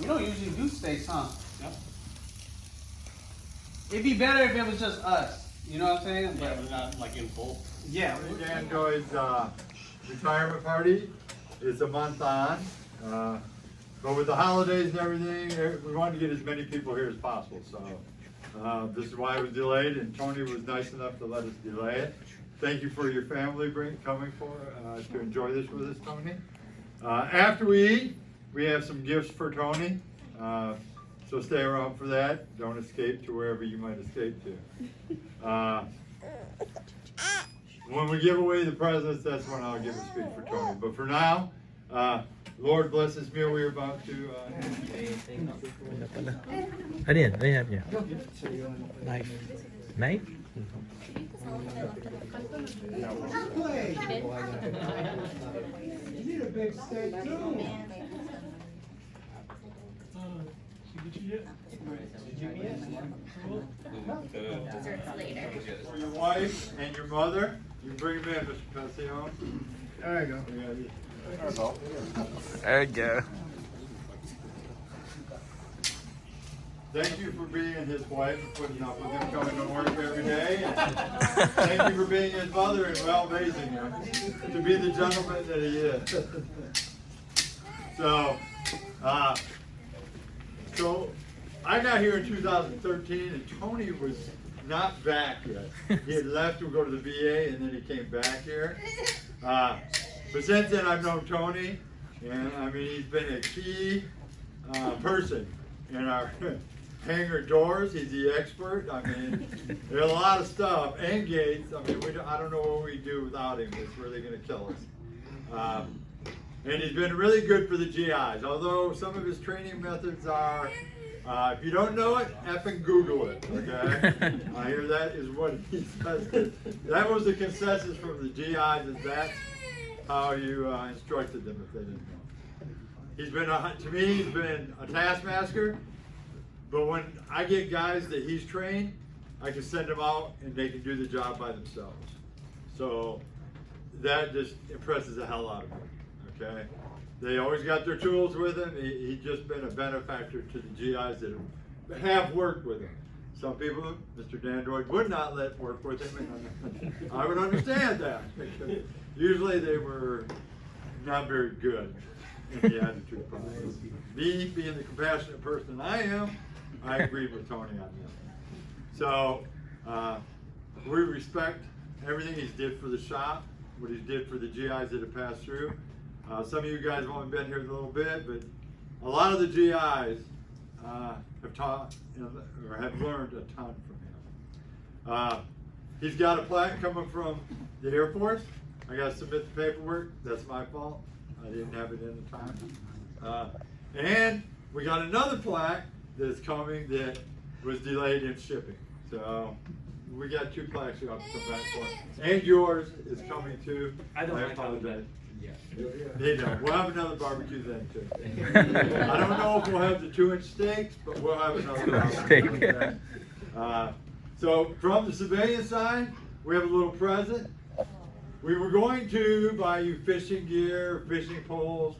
don't usually do steaks, huh? Yep. It'd be better if it was just us. You know what I'm saying? Yeah, but not like in full. Yeah. Dandoy's retirement party is a month on. But with the holidays and everything, we wanted to get as many people here as possible. So this is why it was delayed, and Tony was nice enough to let us delay it. Thank you for your family coming to enjoy this with us, Tony. After we eat, we have some gifts for Tony. So stay around for that. Don't escape to wherever you might escape to. When we give away the presents, that's when I'll give a speech for Tony. But for now, Lord bless this meal we're about to Ano yan? Ano yan niya? Knife. Knife? You need a big steak too. for your wife and your mother. You can bring them in, Mr. Passion. There you go. There you go. Thank you for being his wife and putting up with him coming to work every day. And thank you for being his mother and raising him to be the gentleman that he is. So I got here in 2013, and Tony was not back yet. He had left to go to the VA, and then he came back here. But since then, I've known Tony, and I mean, he's been a key person in our hangar doors. He's the expert. I mean, there's a lot of stuff, and gates. I mean, I don't know what we'd do without him. It's really going to kill us. And he's been really good for the GIs, although some of his training methods are, if you don't know it, effing Google it, okay? I hear that is what he says. That was the consensus from the GIs, is that's how you instructed them if they didn't know. He's been, to me, he's been a taskmaster, but when I get guys that he's trained, I can send them out and they can do the job by themselves. So that just impresses the hell out of me. Okay, they always got their tools with him. He's just been a benefactor to the GIs that have worked with him. Some people, Mr. Dandoy, would not let work with him, and I would understand that. Usually they were not very good in the attitude process. Me, being the compassionate person I am, I agree with Tony on that. So we respect everything he's did for the shop, what he did for the GIs that have passed through. Some of you guys have only been here a little bit, but a lot of the GIs have taught or have learned a ton from him. He's got a plaque coming from the Air Force. I got to submit the paperwork. That's my fault. I didn't have it in the time. And we got another plaque that's coming that was delayed in shipping. So we got 2 plaques you have to come back for. And yours is coming too. I apologize. Yeah. They don't. We'll have another barbecue then too. I don't know if we'll have the 2-inch steaks, but we'll have another barbecue then. So from the civilian side, we have a little present. We were going to buy you fishing gear, fishing poles,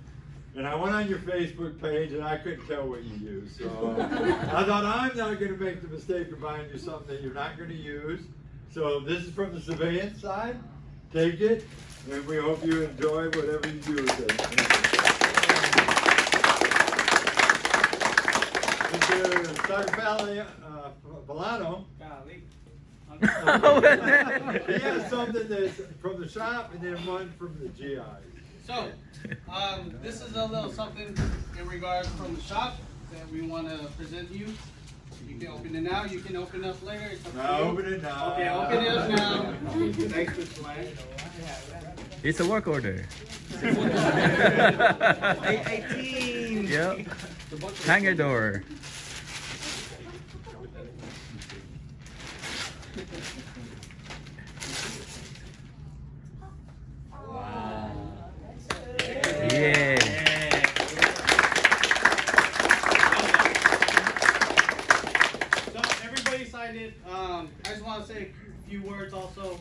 and I went on your Facebook page and I couldn't tell what you used. So I thought, I'm not going to make the mistake of buying you something that you're not going to use. So this is from the civilian side. Take it, and we hope you enjoy whatever you do with it. Mr. Vallano, he has something that's from the shop and then one from the GI. So, this is a little something in regards from the shop that we want to present to you. You can open it now. You can open it up later. It's up to you. Open it now. Okay, open it up now. Thanks, Mr. Lang. It's a work order. 818. Yep. Hangar door. Yeah. So everybody signed it. I just want to say a few words also.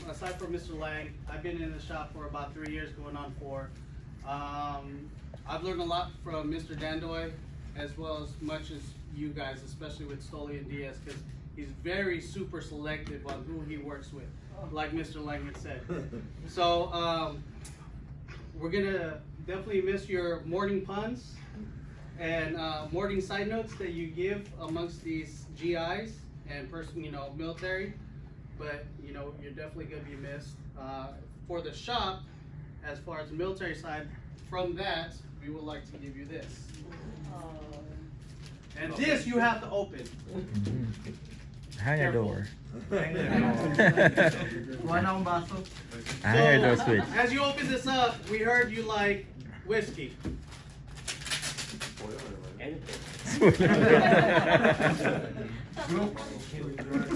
Aside from Mr. Lang, I've been in the shop for about 3 years, going on 4. I've learned a lot from Mr. Dandoy, as well as much as you guys, especially with Stoli and Diaz, because he's very super selective on who he works with, like Mr. Langman said. So we're gonna definitely miss your morning puns and morning side notes that you give amongst these GIs and military. But you're definitely gonna be missed. For the shop, as far as the military side, from that we would like to give you this. And this you have to open. Hang your door. Hang Hang your door switch. As you open this up, we heard you like whiskey.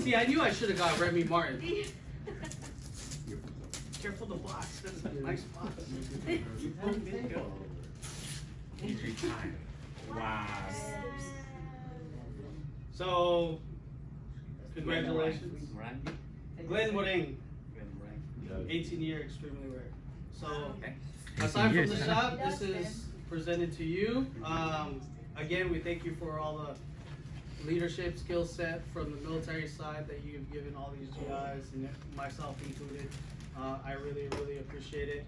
See, I knew I should have got Remy Martin. Careful the box. That's a nice box. He's retired. Wow. So, congratulations. Glenn Moring, 18-year extremely rare. So, aside from the shop, this is presented to you. Again, we thank you for all the leadership skill set from the military side that you've given all these GIs, and myself included. I really, really appreciate it.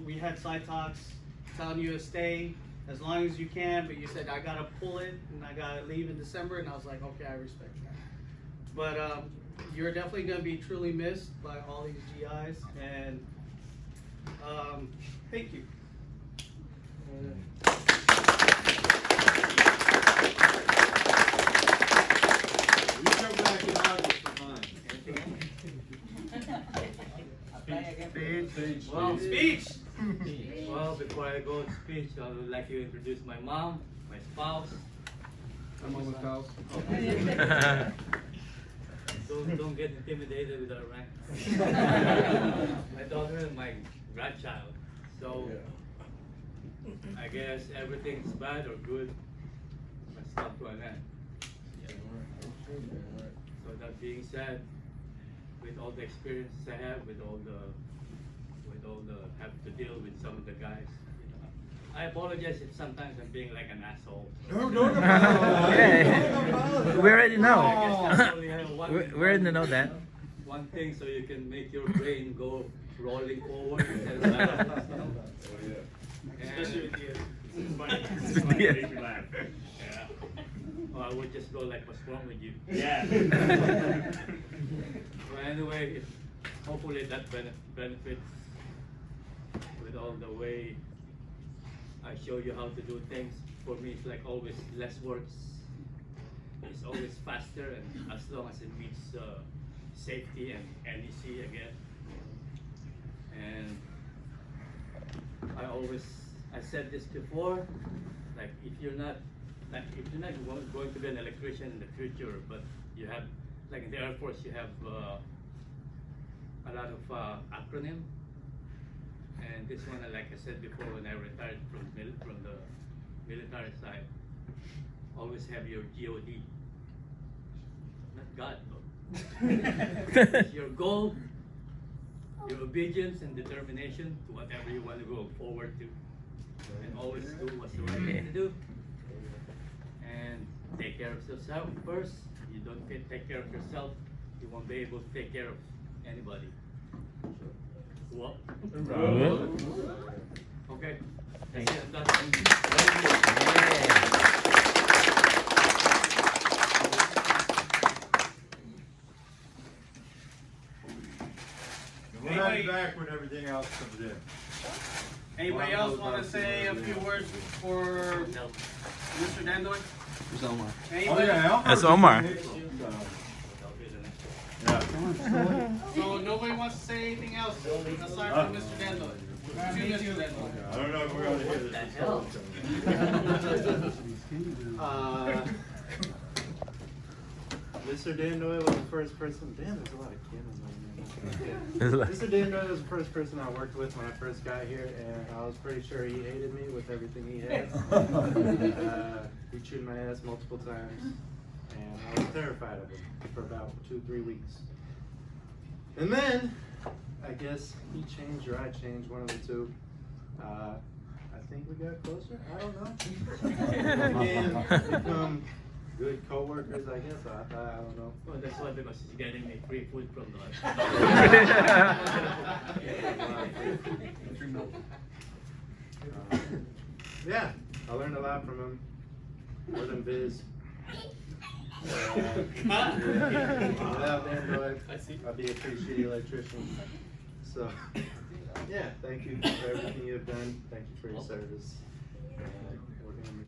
We had side talks telling you to stay as long as you can, but you said I gotta pull it and I gotta leave in December, and I was like, okay, I respect that. But you're definitely gonna be truly missed by all these GIs, and thank you. You come back in August for mine. Well, Speech! well, before I go to speech, I would like to introduce my mom, my spouse. Don't get intimidated with our rank. My daughter and my grandchild. So I guess everything's bad or good must come to an end. So that being said, with all the experiences I have, with all the have to deal with some of the guys, I apologize if sometimes I'm being like an asshole. No. Okay. We already I know. guess I only have one. We already know that. One thing, so you can make your brain go rolling forward instead of backwards, you know? Especially with you. Yeah. Or I would just go like, what's wrong with you? Yeah. Well, anyway, hopefully that benefits with all the way I show you how to do things. For me, it's like always less works. It's always faster, and as long as it meets safety and NEC again. And I said this before, like if you're not going to be an electrician in the future, but you have, like in the Air Force, you have a lot of acronym. And this one, like I said before, when I retired from the military side, always have your GOD. Not God, but it's your goal, your obedience and determination to whatever you want to go forward to. And always do what's the right thing to do. And take care of yourself first. You don't take care of yourself, you won't be able to take care of anybody. What? Okay. That's it. We'll have you back when everything else comes in. Anybody else want to say a few words for Mr. Dandoy? It's Omar. Anybody? That's Omar. Yeah. So nobody wants to say anything else aside from Mr. Dandoy? To Mr. Dandoy. I don't know if we're gonna hear this. Mr. Dandoy was the first person. Damn, there's a lot of cameras on It's there. like- Mr. Dandoy was the first person I worked with when I first got here, and I was pretty sure he hated me with everything he had. He chewed my ass multiple times, and I was terrified of him for about 2-3 weeks. And then, I guess he changed or I changed, one of the two. I think we got closer. I don't know. And become good co-workers, I guess. I don't know. Well, that's why, because she's getting me free food from the Yeah, I learned a lot from him. More than biz. Without Dandoy, I'd be a pretty shitty electrician. So, yeah, thank you for everything you've done. Thank you for your service.